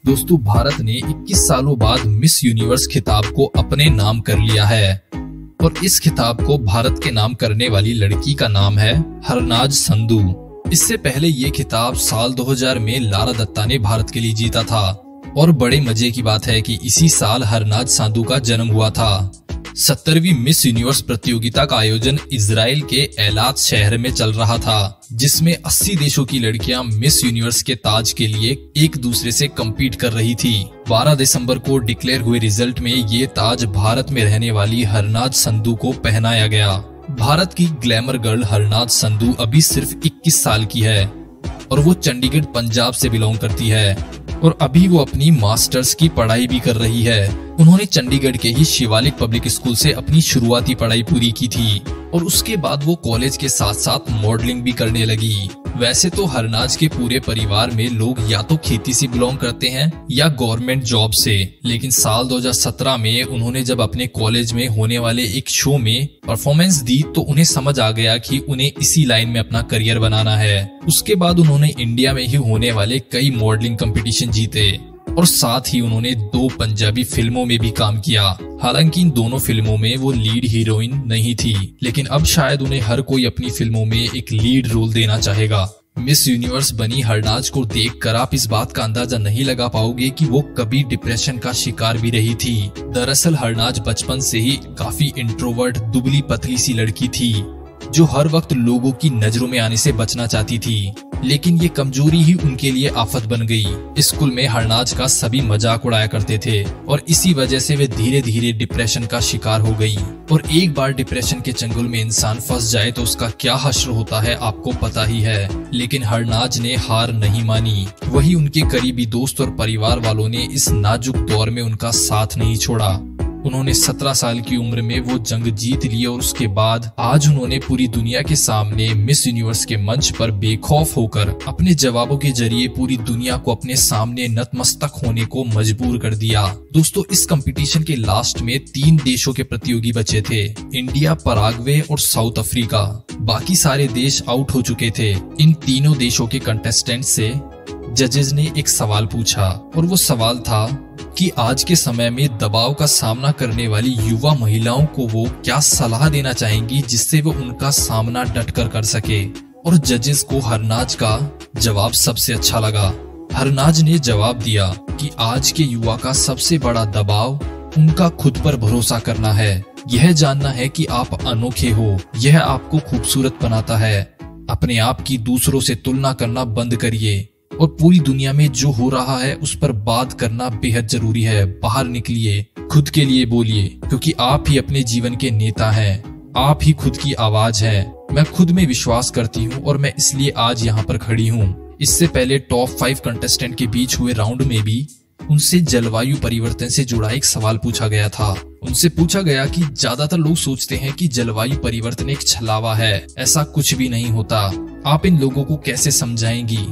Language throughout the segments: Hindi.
दोस्तों, भारत ने 21 सालों बाद मिस यूनिवर्स खिताब को अपने नाम कर लिया है और इस खिताब को भारत के नाम करने वाली लड़की का नाम है हरनाज संधू। इससे पहले ये खिताब साल 2000 में लारा दत्ता ने भारत के लिए जीता था और बड़े मजे की बात है कि इसी साल हरनाज संधू का जन्म हुआ था। 70वीं मिस यूनिवर्स प्रतियोगिता का आयोजन इजराइल के एलात शहर में चल रहा था, जिसमें 80 देशों की लड़कियां मिस यूनिवर्स के ताज के लिए एक दूसरे से कम्पीट कर रही थी। 12 दिसंबर को डिक्लेयर हुए रिजल्ट में ये ताज भारत में रहने वाली हरनाज संधू को पहनाया गया। भारत की ग्लैमर गर्ल हरनाज संधू अभी सिर्फ 21 साल की है और वो चंडीगढ़ पंजाब से बिलोंग करती है और अभी वो अपनी मास्टर्स की पढ़ाई भी कर रही है। उन्होंने चंडीगढ़ के ही शिवालिक पब्लिक स्कूल से अपनी शुरुआती पढ़ाई पूरी की थी और उसके बाद वो कॉलेज के साथ साथ मॉडलिंग भी करने लगी। वैसे तो हरनाज के पूरे परिवार में लोग या तो खेती से बिलोंग करते हैं या गवर्नमेंट जॉब से, लेकिन साल 2017 में उन्होंने जब अपने कॉलेज में होने वाले एक शो में परफॉर्मेंस दी तो उन्हें समझ आ गया कि उन्हें इसी लाइन में अपना करियर बनाना है। उसके बाद उन्होंने इंडिया में ही होने वाले कई मॉडलिंग कंपटीशन जीते और साथ ही उन्होंने 2 पंजाबी फिल्मों में भी काम किया। हालांकि इन दोनों फिल्मों में वो लीड हीरोइन नहीं थी, लेकिन अब शायद उन्हें हर कोई अपनी फिल्मों में एक लीड रोल देना चाहेगा। मिस यूनिवर्स बनी हरनाज को देखकर आप इस बात का अंदाजा नहीं लगा पाओगे कि वो कभी डिप्रेशन का शिकार भी रही थी। दरअसल हरनाज बचपन से ही काफी इंट्रोवर्ट, दुबली पतली सी लड़की थी जो हर वक्त लोगों की नजरों में आने से बचना चाहती थी, लेकिन ये कमजोरी ही उनके लिए आफत बन गई। स्कूल में हरनाज का सभी मजाक उड़ाया करते थे और इसी वजह से वे धीरे धीरे डिप्रेशन का शिकार हो गई। और एक बार डिप्रेशन के चंगुल में इंसान फंस जाए तो उसका क्या हश्र होता है आपको पता ही है। लेकिन हरनाज ने हार नहीं मानी। वही उनके करीबी दोस्त और परिवार वालों ने इस नाजुक दौर में उनका साथ नहीं छोड़ा। उन्होंने 17 साल की उम्र में वो जंग जीत ली और उसके बाद आज उन्होंने पूरी दुनिया के सामने मिस यूनिवर्स के मंच पर बेखौफ होकर अपने जवाबों के जरिए पूरी दुनिया को अपने सामने नतमस्तक होने को मजबूर कर दिया। दोस्तों, इस कंपटीशन के लास्ट में 3 देशों के प्रतियोगी बचे थे, इंडिया, पराग्वे और साउथ अफ्रीका। बाकी सारे देश आउट हो चुके थे। इन तीनों देशों के कंटेस्टेंट से जजेस ने एक सवाल पूछा और वो सवाल था कि आज के समय में दबाव का सामना करने वाली युवा महिलाओं को वो क्या सलाह देना चाहेंगी जिससे वो उनका सामना डटकर कर सके। और जजेस को हरनाज का जवाब सबसे अच्छा लगा। हरनाज ने जवाब दिया कि आज के युवा का सबसे बड़ा दबाव उनका खुद पर भरोसा करना है। यह जानना है कि आप अनोखे हो, यह आपको खूबसूरत बनाता है। अपने आप की दूसरों से तुलना करना बंद करिए और पूरी दुनिया में जो हो रहा है उस पर बात करना बेहद जरूरी है। बाहर निकलिए, खुद के लिए बोलिए, क्योंकि आप ही अपने जीवन के नेता हैं। आप ही खुद की आवाज है। मैं खुद में विश्वास करती हूँ और मैं इसलिए आज यहाँ पर खड़ी हूँ। इससे पहले टॉप 5 कंटेस्टेंट के बीच हुए राउंड में भी उनसे जलवायु परिवर्तन से जुड़ा एक सवाल पूछा गया था। उनसे पूछा गया कि ज्यादातर लोग सोचते हैं कि जलवायु परिवर्तन एक छलावा है, ऐसा कुछ भी नहीं होता। आप इन लोगों को कैसे समझाएंगी?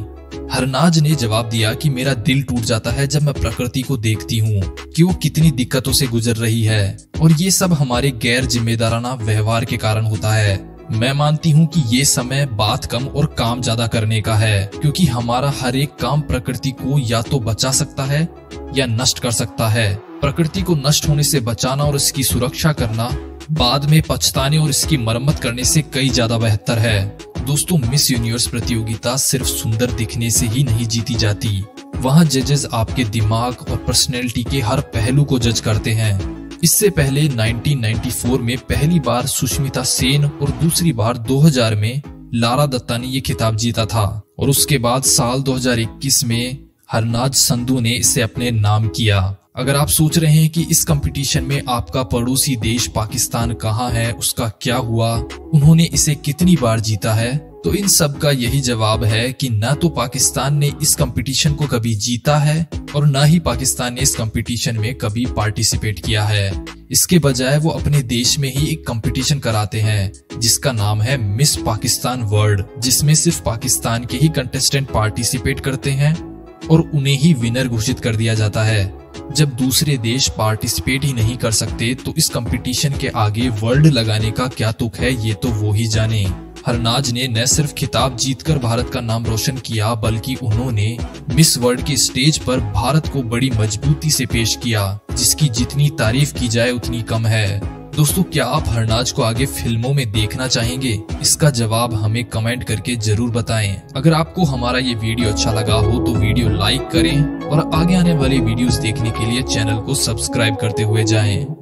हरनाज ने जवाब दिया कि मेरा दिल टूट जाता है जब मैं प्रकृति को देखती हूँ कि वो कितनी दिक्कतों से गुजर रही है और ये सब हमारे गैर जिम्मेदाराना व्यवहार के कारण होता है। मैं मानती हूँ कि ये समय बात कम और काम ज्यादा करने का है, क्योंकि हमारा हर एक काम प्रकृति को या तो बचा सकता है या नष्ट कर सकता है। प्रकृति को नष्ट होने से बचाना और इसकी सुरक्षा करना बाद में पछताने और इसकी मरम्मत करने से कई ज्यादा बेहतर है। दोस्तों, मिस यूनिवर्स प्रतियोगिता सिर्फ सुंदर दिखने से ही नहीं जीती जाती। वहाँ जजेस आपके दिमाग और पर्सनैलिटी के हर पहलू को जज करते हैं। इससे पहले 1994 में पहली बार सुष्मिता सेन और दूसरी बार 2000 में लारा दत्ता ने ये खिताब जीता था और उसके बाद साल 2021 में हरनाज संधू ने इसे अपने नाम किया। अगर आप सोच रहे हैं कि इस कंपटीशन में आपका पड़ोसी देश पाकिस्तान कहाँ है, उसका क्या हुआ, उन्होंने इसे कितनी बार जीता है, तो इन सब का यही जवाब है कि न तो पाकिस्तान ने इस कंपटीशन को कभी जीता है और न ही पाकिस्तान ने इस कंपटीशन में कभी पार्टिसिपेट किया है। इसके बजाय वो अपने देश में ही एक कंपटीशन कराते हैं जिसका नाम है मिस पाकिस्तान वर्ल्ड, जिसमें सिर्फ पाकिस्तान के ही कंटेस्टेंट पार्टिसिपेट करते हैं और उन्हें ही विनर घोषित कर दिया जाता है। जब दूसरे देश पार्टिसिपेट ही नहीं कर सकते तो इस कंपटीशन के आगे वर्ल्ड लगाने का क्या तुक है, ये तो वो ही जाने। हरनाज ने न सिर्फ खिताब जीतकर भारत का नाम रोशन किया, बल्कि उन्होंने मिस वर्ल्ड की स्टेज पर भारत को बड़ी मजबूती से पेश किया, जिसकी जितनी तारीफ की जाए उतनी कम है। दोस्तों, क्या आप हरनाज को आगे फिल्मों में देखना चाहेंगे? इसका जवाब हमें कमेंट करके जरूर बताएं। अगर आपको हमारा ये वीडियो अच्छा लगा हो तो वीडियो लाइक करें और आगे आने वाले वीडियोस देखने के लिए चैनल को सब्सक्राइब करते हुए जाएं।